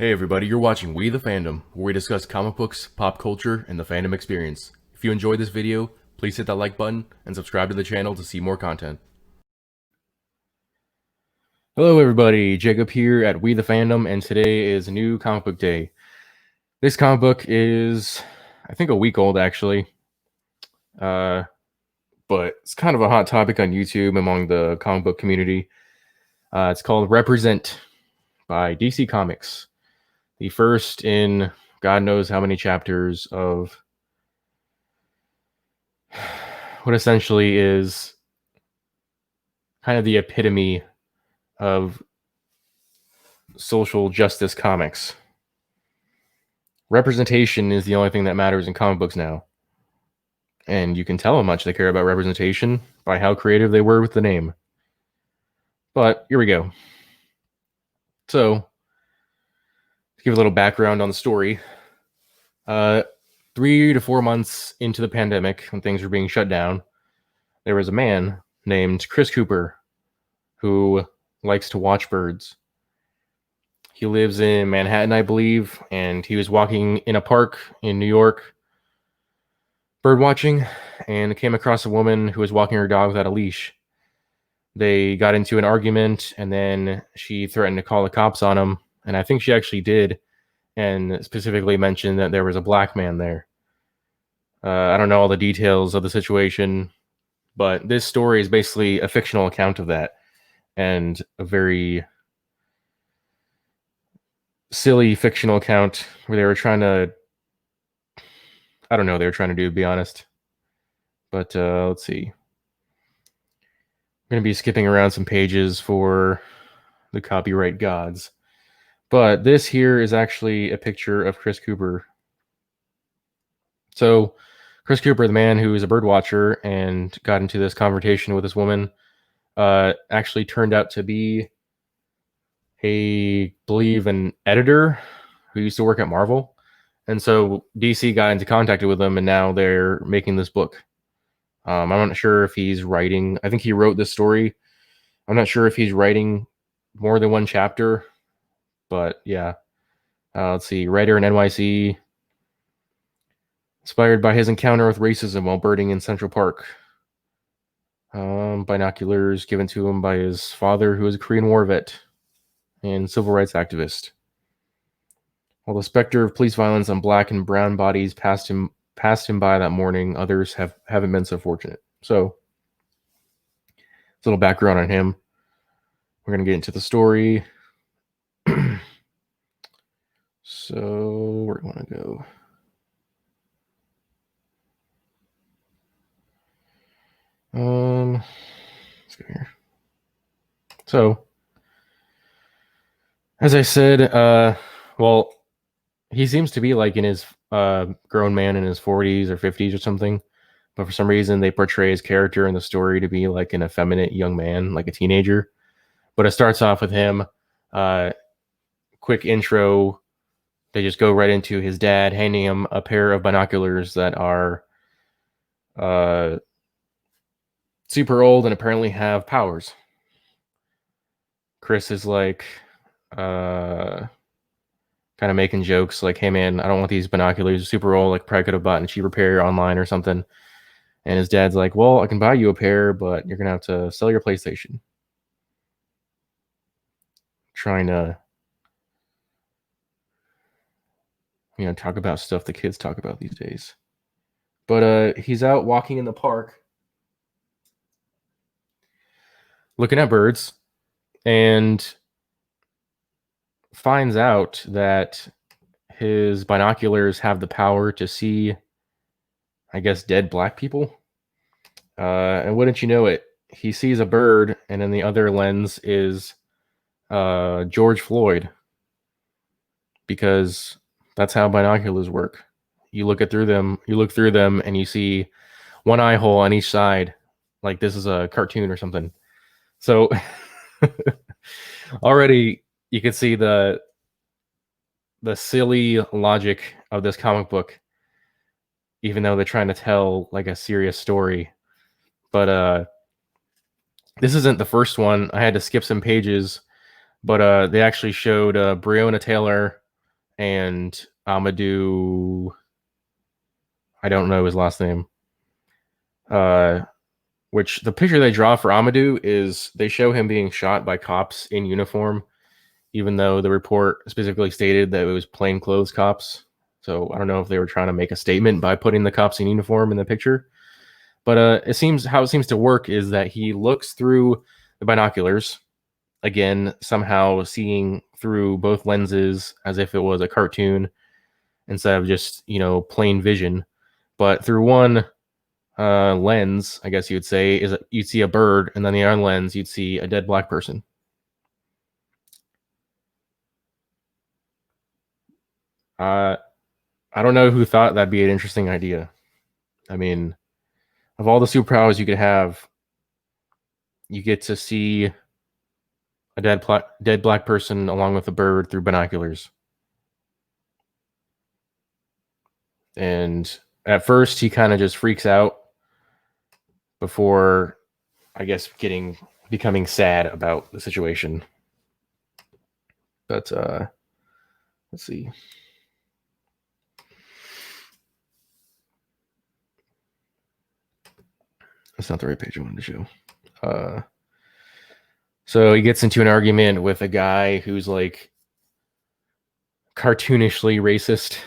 Hey everybody, you're watching We the Fandom, where we discuss comic books, pop culture, and the fandom experience. If you enjoyed this video, please hit that like button and subscribe to the channel to see more content. Hello everybody, Jacob here at We the Fandom, and today is New Comic Book Day. This comic book is, I think, a week old actually, but it's kind of a hot topic on YouTube among the comic book community. It's called Represent by DC Comics. The first in God knows how many chapters of what essentially is kind of the epitome of social justice comics. Representation is the only thing that matters in comic books now. And you can tell how much they care about representation by how creative they were with the name. But here we go. So, to give a little background on the story, 3 to 4 months into the pandemic, when things were being shut down, there was a man named Chris Cooper who likes to watch birds. He lives in Manhattan, I believe, and he was walking in a park in New York, bird watching, and came across a woman who was walking her dog without a leash. They got into an argument, and then she threatened to call the cops on him, and I think she actually did, and specifically mentioned that there was a black man there. I don't know all the details of the situation, but this story is basically a fictional account of that, and a very silly fictional account where they were trying to, I don't know what they were trying to do, to be honest. But let's see. I'm going to be skipping around some pages for the copyright gods. But this here is actually a picture of Chris Cooper. So Chris Cooper, the man who is a bird watcher and got into this conversation with this woman, actually turned out to be believe an editor who used to work at Marvel. And so DC got into contact with them, and now they're making this book. I'm not sure if he's writing. I think he wrote this story. I'm not sure if he's writing more than one chapter, but yeah. Let's see. Writer in NYC. Inspired by his encounter with racism while birding in Central Park. Binoculars given to him by his father, who was a Korean War vet and civil rights activist. While the specter of police violence on black and brown bodies passed him by that morning, others haven't been so fortunate. So, a little background on him. We're going to get into the story. So, where do you want to go? Let's go here. So, as I said, well, he seems to be like in his grown man in his 40s or 50s or something, but for some reason they portray his character in the story to be like an effeminate young man, like a teenager. But it starts off with him, quick intro. They just go right into his dad handing him a pair of binoculars that are super old and apparently have powers. Chris is like kind of making jokes like, hey man, I don't want these binoculars, they're super old, like probably could have bought a cheaper pair online or something. And his dad's like, well, I can buy you a pair, but you're gonna have to sell your PlayStation. Trying to, talk about stuff the kids talk about these days. But he's out walking in the park looking at birds and finds out that his binoculars have the power to see, I guess, dead black people. And wouldn't you know it, he sees a bird, and in the other lens is George Floyd, because that's how binoculars work. You look through them, and you see one eye hole on each side, like this is a cartoon or something. So already you can see the silly logic of this comic book, even though they're trying to tell like a serious story. But this isn't the first one. I had to skip some pages, but they actually showed Breonna Taylor and Amadou, I don't know his last name. Which the picture they draw for Amadou is they show him being shot by cops in uniform, even though the report specifically stated that it was plainclothes cops. So I don't know if they were trying to make a statement by putting the cops in uniform in the picture. But it seems to work is that he looks through the binoculars, again, somehow seeing through both lenses as if it was a cartoon instead of just, plain vision. But through one lens, I guess you would say, is you'd see a bird, and then the other lens, you'd see a dead black person. I don't know who thought that'd be an interesting idea. I mean, of all the superpowers you could have, you get to see a dead black person along with a bird through binoculars. And at first, he kind of just freaks out before, I guess, becoming sad about the situation. But let's see. That's not the right page I wanted to show. So he gets into an argument with a guy who's like cartoonishly racist,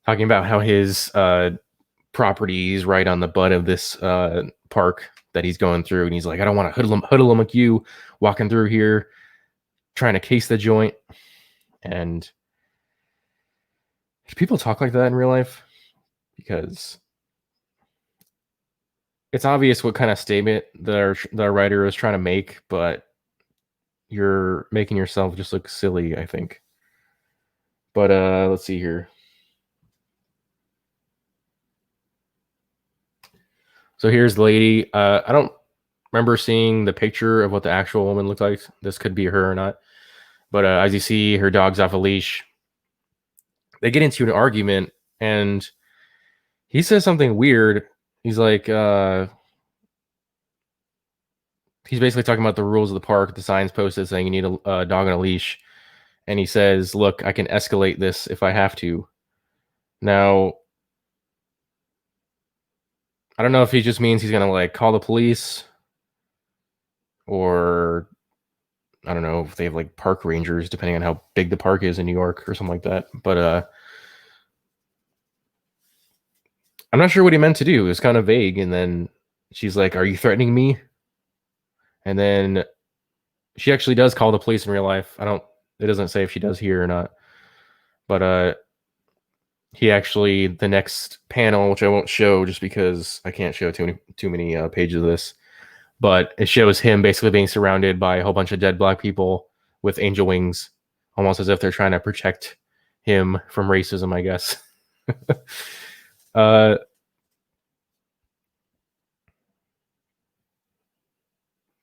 talking about how his property is right on the butt of this park that he's going through, and he's like, I don't want to hoodlum like you walking through here trying to case the joint. And people talk like that in real life? Because it's obvious what kind of statement the writer is trying to make, but you're making yourself just look silly, I think. But let's see here. So here's the lady. I don't remember seeing the picture of what the actual woman looked like. This could be her or not. But as you see, her dog's off a leash. They get into an argument, and he says something weird. He's like, he's basically talking about the rules of the park. The signs posted saying you need a dog on a leash. And he says, look, I can escalate this if I have to. Now, I don't know if he just means he's going to like call the police, or I don't know if they have like park rangers, depending on how big the park is in New York or something like that. But I'm not sure what he meant to do. It was kind of vague. And then she's like, are you threatening me? And then she actually does call the police in real life. It doesn't say if she does here or not. But he actually, the next panel, which I won't show just because I can't show too many pages of this, but it shows him basically being surrounded by a whole bunch of dead black people with angel wings, almost as if they're trying to protect him from racism, I guess.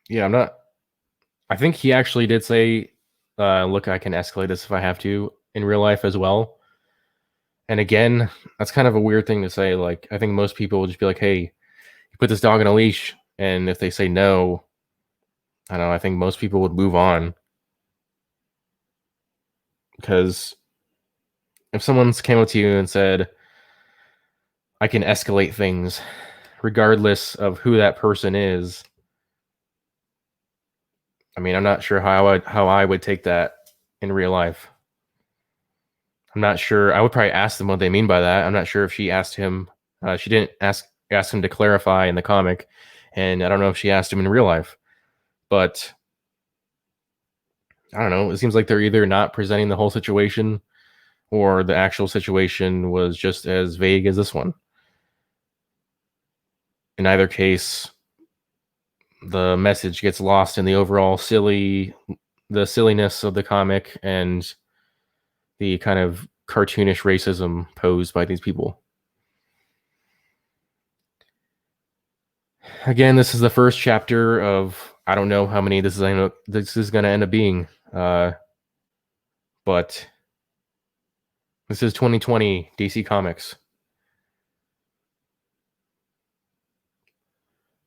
Yeah, I think he actually did say, look, I can escalate this if I have to in real life as well. And again, that's kind of a weird thing to say. Like, I think most people will just be like, hey, you put this dog on a leash. And if they say no, I don't know, I think most people would move on. Because if someone's came up to you and said, I can escalate things regardless of who that person is, I mean, I'm not sure how I would take that in real life. I'm not sure. I would probably ask them what they mean by that. I'm not sure if she asked him. She didn't ask him to clarify in the comic, and I don't know if she asked him in real life. But I don't know. It seems like they're either not presenting the whole situation, or the actual situation was just as vague as this one. In either case, the message gets lost in the overall the silliness of the comic and the kind of cartoonish racism posed by these people. Again, this is the first chapter of, I don't know how many this is going to end up being, but this is 2020 DC Comics.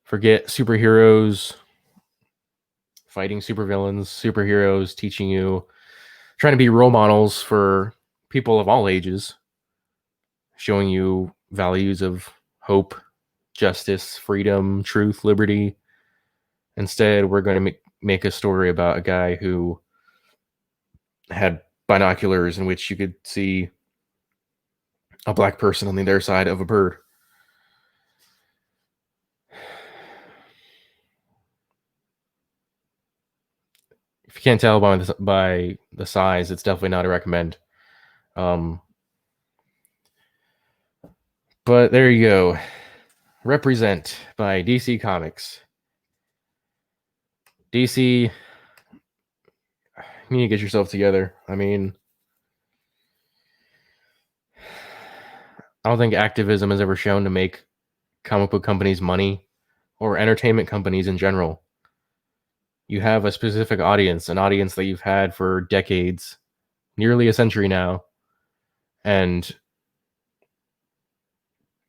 Forget superheroes fighting supervillains, superheroes teaching you, trying to be role models for people of all ages, showing you values of hope, justice, freedom, truth, liberty. Instead, we're going to make a story about a guy who had binoculars in which you could see a black person on the other side of a bird. If you can't tell by the size, it's definitely not a recommend. But there you go. Represent by DC Comics. DC, you need to get yourself together. I mean, I don't think activism is ever shown to make comic book companies money or entertainment companies in general. You have a specific audience, an audience that you've had for decades, nearly a century now, and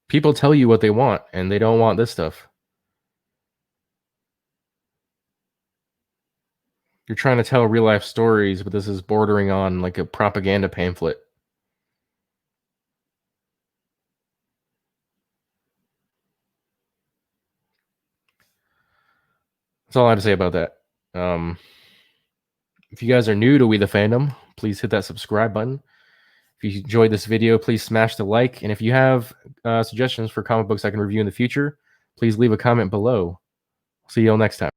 people tell you what they want, and they don't want this stuff. You're trying to tell real life stories, but this is bordering on like a propaganda pamphlet. That's all I have to say about that. If you guys are new to We the Fandom, please hit that subscribe button. If you enjoyed this video, please smash the like. And if you have suggestions for comic books I can review in the future, please leave a comment below. See you all next time.